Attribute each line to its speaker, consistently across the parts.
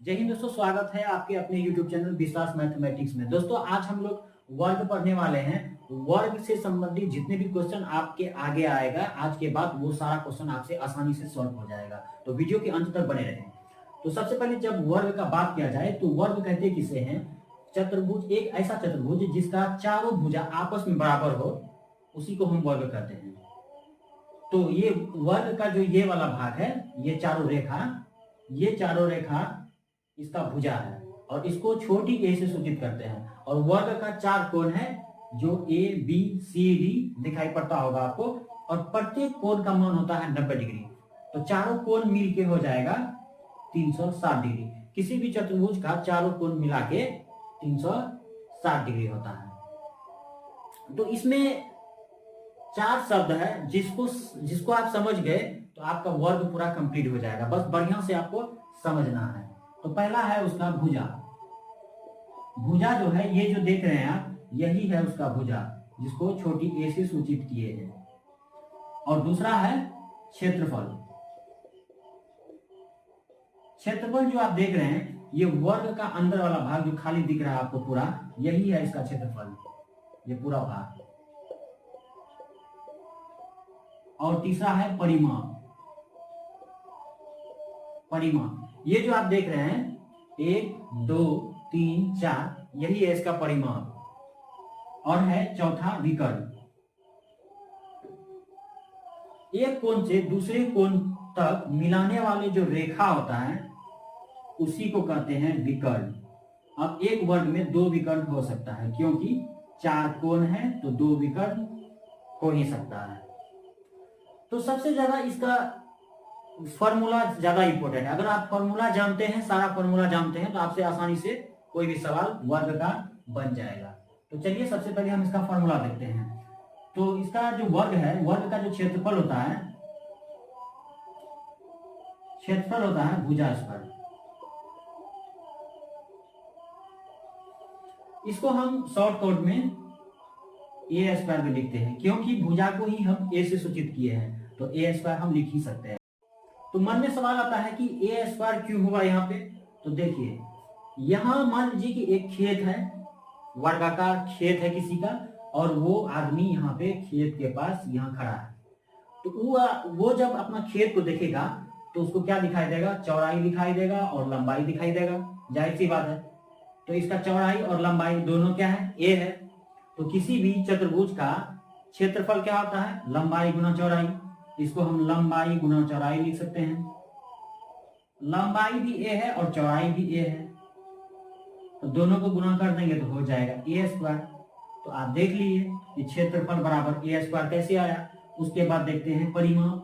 Speaker 1: जय हिंद दोस्तों, स्वागत है आपके अपने YouTube चैनल विश्वास मैथमेटिक्स में। दोस्तों आज हम लोग वर्ग पढ़ने वाले हैं। वर्ग से संबंधित जितने भी क्वेश्चन आपके आगे आएगा आज के बाद वो सारा क्वेश्चन आपसे आसानी से सॉल्व हो जाएगा, तो वीडियो के अंत तक बने रहें। तो सबसे पहले जब वर्ग का बात किया जाए तो वर्ग कहते किसे हैं? चतुर्भुज, एक ऐसा चतुर्भुज जिसका चारों भुजा आपस में बराबर हो, उसी को हम वर्ग कहते हैं। तो ये वर्ग का जो ये वाला भाग है, ये चारों रेखा इसका भुजा है और इसको छोटी ए से सूचित करते हैं। और वर्ग का चार कोण है जो ए बी सी डी दिखाई पड़ता होगा आपको, और प्रत्येक कोण का मान होता है 90 डिग्री। तो चारों कोण मिलके हो जाएगा 360 डिग्री। किसी भी चतुर्भुज का चारों कोण मिला के 360 डिग्री होता है। तो इसमें चार शब्द है, जिसको आप समझ गए तो आपका वर्ग पूरा कंप्लीट हो जाएगा। बस बढ़िया से आपको समझना है। तो पहला है उसका भुजा। भुजा जो है, ये जो देख रहे हैं आप, यही है उसका भुजा, जिसको छोटी ए से सूचित किए हैं। और दूसरा है क्षेत्रफल। क्षेत्रफल जो आप देख रहे हैं, ये वर्ग का अंदर वाला भाग जो खाली दिख रहा है आपको पूरा, यही है इसका क्षेत्रफल, ये पूरा भाग। और तीसरा है परिमाप। ये जो आप देख रहे हैं 1 2 3 4, यही है इसका परिमाप। और है चौथा विकर्ण। एक कोण से दूसरे कोण तक मिलाने वाले जो रेखा होता है उसी को कहते हैं विकर्ण। अब एक वर्ग में 2 विकर्ण हो सकता है, क्योंकि 4 कोण है तो 2 विकर्ण हो ही सकता है। तो सबसे ज्यादा इसका फॉर्मूला ज्यादा इंपॉर्टेंट है। अगर आप फॉर्मूला जानते हैं, सारा फॉर्मूला जानते हैं, तो आपसे आसानी से कोई भी सवाल वर्ग का बन जाएगा। तो चलिए सबसे पहले हम इसका फॉर्मूला देखते हैं। तो इसका जो वर्ग है, वर्ग का जो क्षेत्रफल होता है भुजा स्क्वायर। इसको हम शॉर्ट कोड में ए स्क्वायर में लिखते हैं, क्योंकि भुजा को ही हम ए से सूचित किए हैं, तो ए स्क्वायर हम लिख ही सकते हैं। तो मन में सवाल आता है कि ए स्क्वायर क्यों हुआ यहाँ पे? तो देखिए, यहां मान लीजिए कि एक खेत है, वर्गाकार खेत है किसी का, और वो आदमी यहाँ पे खेत के पास यहाँ खड़ा है। तो वो जब अपना खेत को देखेगा तो उसको क्या दिखाई देगा? चौड़ाई दिखाई देगा और लंबाई दिखाई देगा। जाहिर सी बात है। तो इसका चौड़ाई और लंबाई दोनों क्या है? ए है। तो किसी भी चतुर्भुज का क्षेत्रफल क्या होता है? लंबाई गुना चौड़ाई। इसको हम लंबाई गुना चौड़ाई लिख सकते हैं। लंबाई भी ए है और चौड़ाई भी ए है, तो दोनों को गुना कर देंगे तो हो जाएगा ए स्क्वायर। तो आप देख लीजिए कि क्षेत्रफल बराबर ए स्क्वायर कैसे आया। उसके बाद देखते हैं परिमाप।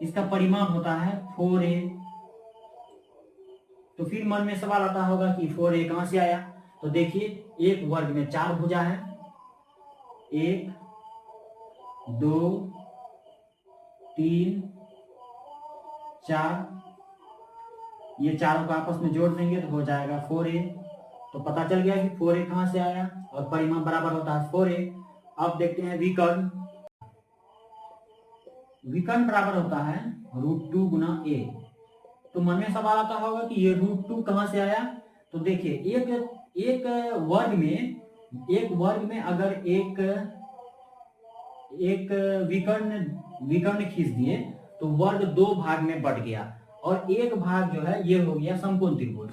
Speaker 1: इसका परिमाप होता है 4a। तो फिर मन में सवाल आता होगा कि 4a कहां से आया? तो देखिए, एक वर्ग में 4 भुजा है, 1 2 3 4, ये चारों को आपस में जोड़ देंगे तो हो जाएगा 4a। तो पता चल गया कि 4a कहां से आया, और परिमाप बराबर होता है 4a। अब देखते हैं विकर्ण। विकर्ण बराबर होता है √2 गुना a। तो मन में सवाल आता होगा कि ये √2 कहां से आया? तो देखिए, एक वर्ग में अगर एक विकर्ण खींच दिए तो वर्ग 2 भाग में बट गया, और एक भाग जो है ये हो गया समकोण त्रिभुज।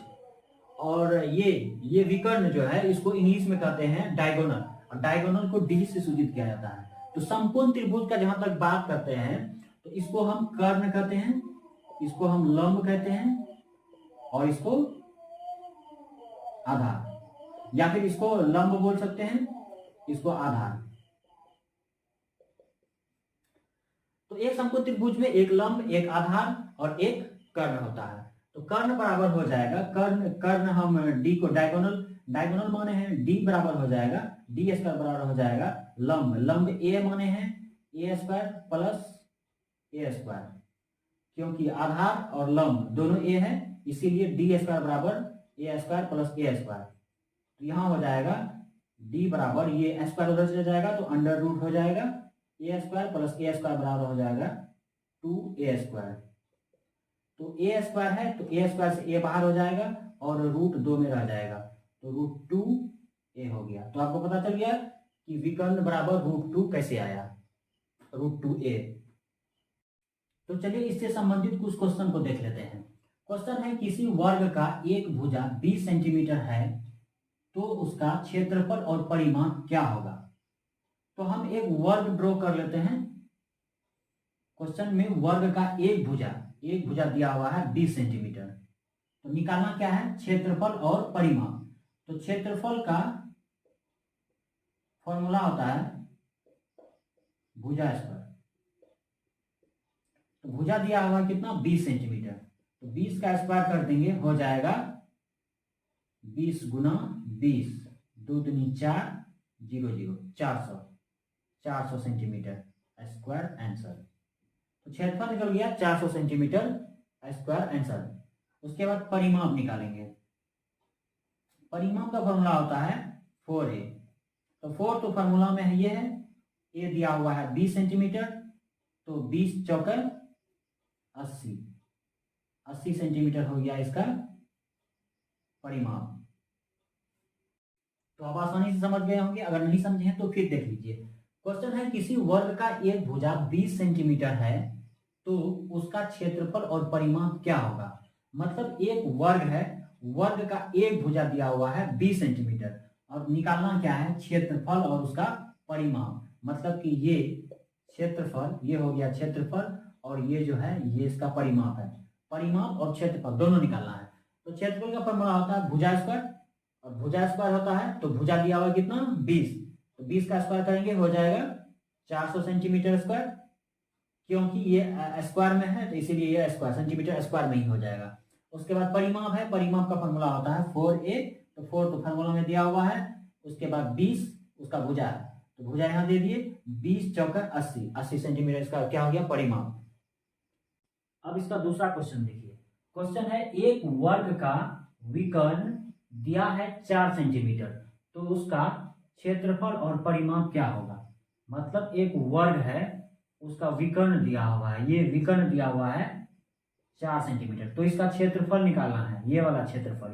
Speaker 1: और ये विकर्ण जो है, इसको इंग्लिश में कहते हैं डायगोनल, और डायगोनल को डी से सूचित किया जाता है। तो समकोण त्रिभुज का जहां तक बात करते हैं तो इसको हम कर्ण कहते हैं, इसको हम लंब कहते हैं, और इसको आधार, या फिर इसको लंब बोल सकते हैं, इसको आधार। तो एक समकोण त्रिभुज में एक लंब, एक आधार और एक कर्ण होता है। तो कर्ण बराबर हो जाएगा, कर्ण हम डी को डायगोनल माने हैं, डी बराबर हो जाएगा डी स्क्वायर बराबर हो जाएगा लंब ए माने हैं ए स्क्वायर प्लस ए स्क्वायर, क्योंकि आधार और लंब दोनों ए है, इसीलिए डी स्क्वायर बराबर ए स्क्वायर प्लस ए स्क्वायर। तो यहां हो जाएगा डी बराबर, ये स्क्वायर उधर से जाएगा तो अंडर रूट हो जाएगा ए स्क्वायर प्लस ए स्क्वायर बराबर हो जाएगा 2a स्क्वायर। तो ए स्क्वायर है तो ए स्क्वायर से ए बाहर हो जाएगा और √2 में रह जाएगा, तो √2a हो गया। तो आपको पता चल गया कि विकर्ण बराबर √2 कैसे आया, √2a। तो चलिए इससे संबंधित कुछ क्वेश्चन को देख लेते हैं। क्वेश्चन है किसी वर्ग का एक भुजा 20 सेंटीमीटर है तो उसका क्षेत्रफल और परिमाप क्या होगा। तो हम एक वर्ग ड्रॉ कर लेते हैं। क्वेश्चन में वर्ग का एक भुजा दिया हुआ है 20 सेंटीमीटर, तो निकालना क्या है, क्षेत्रफल और परिमाप। तो क्षेत्रफल का फॉर्मूला होता है भुजा स्क्वायर। तो भुजा दिया हुआ कितना 20 सेंटीमीटर, तो 20 का स्क्वायर कर देंगे हो जाएगा 20 गुना 20, 2 दूनी 4, 0 0, 400 सेंटीमीटर स्क्वायर आंसर। तो क्षेत्रफल निकल गया 400 सेंटीमीटर स्क्वायर आंसर। उसके बाद परिमाप निकालेंगे। परिमाप का फॉर्मूला होता है 4a। तो 4 तो फॉर्मूला में है ये है, ए दिया हुआ है 20 सेंटीमीटर, तो 20 चौके 80 सेंटीमीटर हो गया इसका परिमाप। तो आप आसानी से समझ गए होंगे, अगर नहीं समझे हैं तो फिर देख लीजिए। क्वेश्चन है किसी वर्ग का एक भुजा 20 सेंटीमीटर है तो उसका क्षेत्रफल और परिमाप क्या होगा। मतलब एक वर्ग है, वर्ग का एक भुजा दिया हुआ है 20 सेंटीमीटर और निकालना क्या है, क्षेत्रफल और उसका परिमाप। मतलब कि ये क्षेत्रफल, ये हो गया क्षेत्रफल और ये जो है ये इसका परिमाप है। परिमाप और क्षेत्रफल दोनों निकालना है। तो क्षेत्रफल का फॉर्मूला होता है भुजा स्क्वायर और भुजा स्क्वायर होता है, तो भुजा दिया हुआ कितना 20, तो 20 का स्क्वायर करेंगे हो जाएगा 400 सेंटीमीटर स्क्वायर। क्योंकि ये स्क्वायर में है तो इसीलिए ये स्क्वायर सेंटीमीटर स्क्वायर में ही हो जाएगा। उसके बाद परिमाप है, परिमाप का फॉर्मूला होता है 4a। तो 4 तो फॉर्मूला में दिया हुआ है, उसके बाद 20 उसका भुजा है, तो भुजा यहाँ दे दिए 20 चौका 80 सेंटीमीटर इसका क्या हो गया परिमाप। अब इसका दूसरा क्वेश्चन देखिए। क्वेश्चन है एक वर्ग का विकर्ण दिया है 4 सेंटीमीटर तो उसका क्षेत्रफल और परिमाप क्या होगा। मतलब एक वर्ग है, उसका विकर्ण दिया हुआ है, ये विकर्ण दिया हुआ है 4 सेंटीमीटर, तो इसका क्षेत्रफल निकालना है, ये वाला क्षेत्रफल,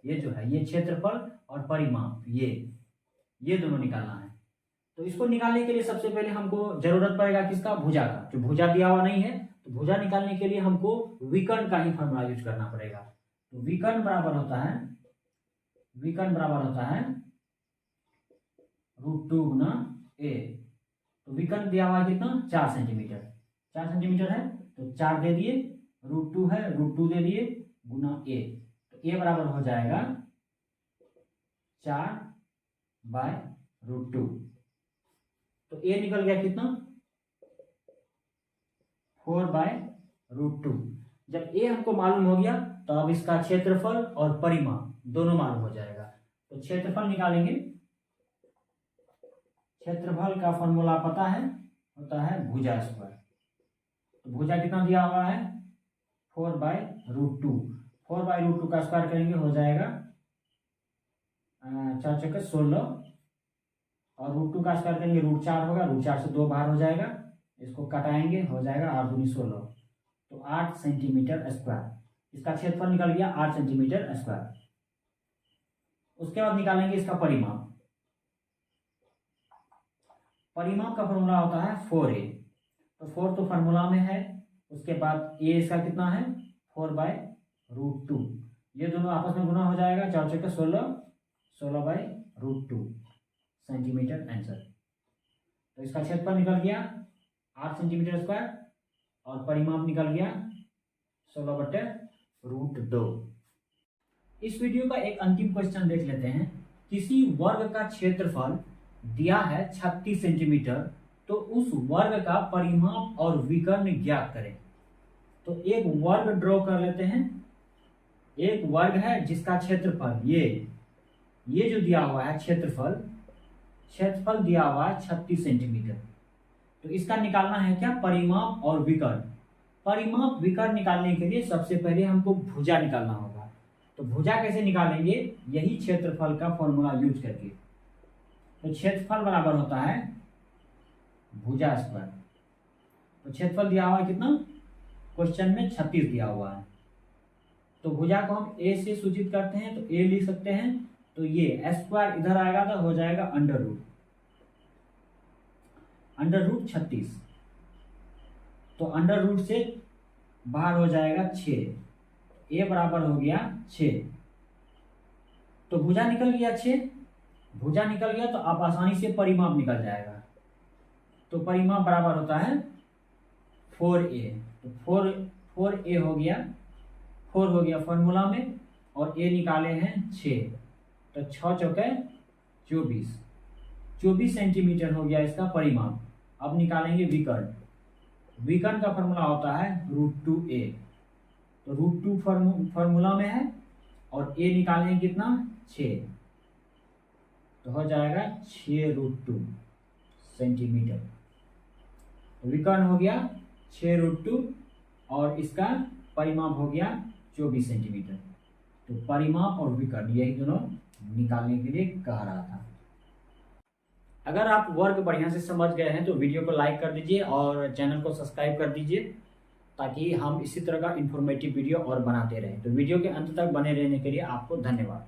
Speaker 1: ये जो है ये क्षेत्रफल और परिमाप ये दोनों निकालना है। तो इसको निकालने के लिए सबसे पहले हमको जरूरत पड़ेगा किसका, भुजा का। जो भुजा दिया हुआ नहीं है तो भुजा निकालने के लिए हमको विकर्ण का ही फॉर्मूला यूज करना पड़ेगा। तो विकर्ण बराबर होता है √2 गुना a। तो विकर्ण दिया हुआ है कितना 4 सेंटीमीटर है, तो 4 दे दिए, √2 है √2 दे दिए गुना a। तो a बराबर हो जाएगा 4/√2। तो a निकल गया कितना 4/√2। जब a हमको मालूम हो गया तो अब इसका क्षेत्रफल और परिमाप दोनों मालूम हो जाएगा। तो क्षेत्रफल निकालेंगे। क्षेत्रफल का फॉर्मूला पता है, होता है भुजा स्क्वायर। तो भुजा कितना दिया हुआ है 4/√2। 4/√2 का स्क्वायर करेंगे हो जाएगा 4 चौके 16 और √2 का स्क्वायर करेंगे √4 होगा, √4 से 2 बाहर हो जाएगा, इसको कटाएंगे हो जाएगा 8 दूनी 16, तो 8 सेंटीमीटर स्क्वायर। इसका क्षेत्रफल निकल गया 8 सेंटीमीटर स्क्वायर। उसके बाद निकालेंगे इसका परिमाप। परिमाप का फॉर्मूला होता है 4a। तो 4 तो फार्मूला में है, उसके बाद a इसका कितना है 4/√2। ये दोनों आपस में गुना हो जाएगा, 4 चौके 16/√2 सेंटीमीटर आंसर। तो इसका क्षेत्रफल निकल गया 8 सेंटीमीटर स्क्वायर और परिमाप निकल गया 16/√2। इस वीडियो का एक अंतिम क्वेश्चन देख लेते हैं। किसी वर्ग का क्षेत्रफल दिया है 36 सेंटीमीटर तो उस वर्ग का परिमाप और विकर्ण ज्ञात करें। तो एक वर्ग ड्रॉ कर लेते हैं। एक वर्ग है जिसका क्षेत्रफल ये जो दिया हुआ है क्षेत्रफल दिया हुआ है 36 सेंटीमीटर। तो इसका निकालना है क्या, परिमाप और विकर्ण। परिमाप विकर्ण निकालने के लिए सबसे पहले हमको भुजा निकालना होगा। तो भुजा कैसे निकालेंगे, यही क्षेत्रफल का फॉर्मूला यूज करके। तो क्षेत्रफल बराबर होता है भुजा स्क्वायर। तो क्षेत्रफल दिया हुआ कितना क्वेश्चन में 36 दिया हुआ है। तो भुजा को हम ए से सूचित करते हैं, तो ए लिख सकते हैं। तो ये स्क्वायर इधर आएगा तो हो जाएगा अंडर रूट 36। तो अंडर रूट से बाहर हो जाएगा 6, ए बराबर हो गया 6। तो भुजा निकल गया 6, भुजा निकल गया तो आप आसानी से परिमाप निकल जाएगा। तो परिमाप बराबर होता है 4a। तो 4a हो गया, 4 हो गया फॉर्मूला में, और a निकाले हैं 6। तो 6 चौके 24 सेंटीमीटर हो गया इसका परिमाप। अब निकालेंगे विकर्ण। विकर्ण का फॉर्मूला होता है √2a। तो √2 फॉर्मूला में है, और a निकालेंगे कितना 6। तो हो जाएगा 6√2 सेंटीमीटर। तो विकर्ण हो गया 6√2 और इसका परिमाप हो गया 24 सेंटीमीटर। तो परिमाप और विकर्ण यही दोनों निकालने के लिए कह रहा था। अगर आप वर्ग बढ़िया से समझ गए हैं तो वीडियो को लाइक कर दीजिए और चैनल को सब्सक्राइब कर दीजिए, ताकि हम इसी तरह का इंफॉर्मेटिव वीडियो और बनाते रहें। तो वीडियो के अंत तक बने रहने के लिए आपको धन्यवाद।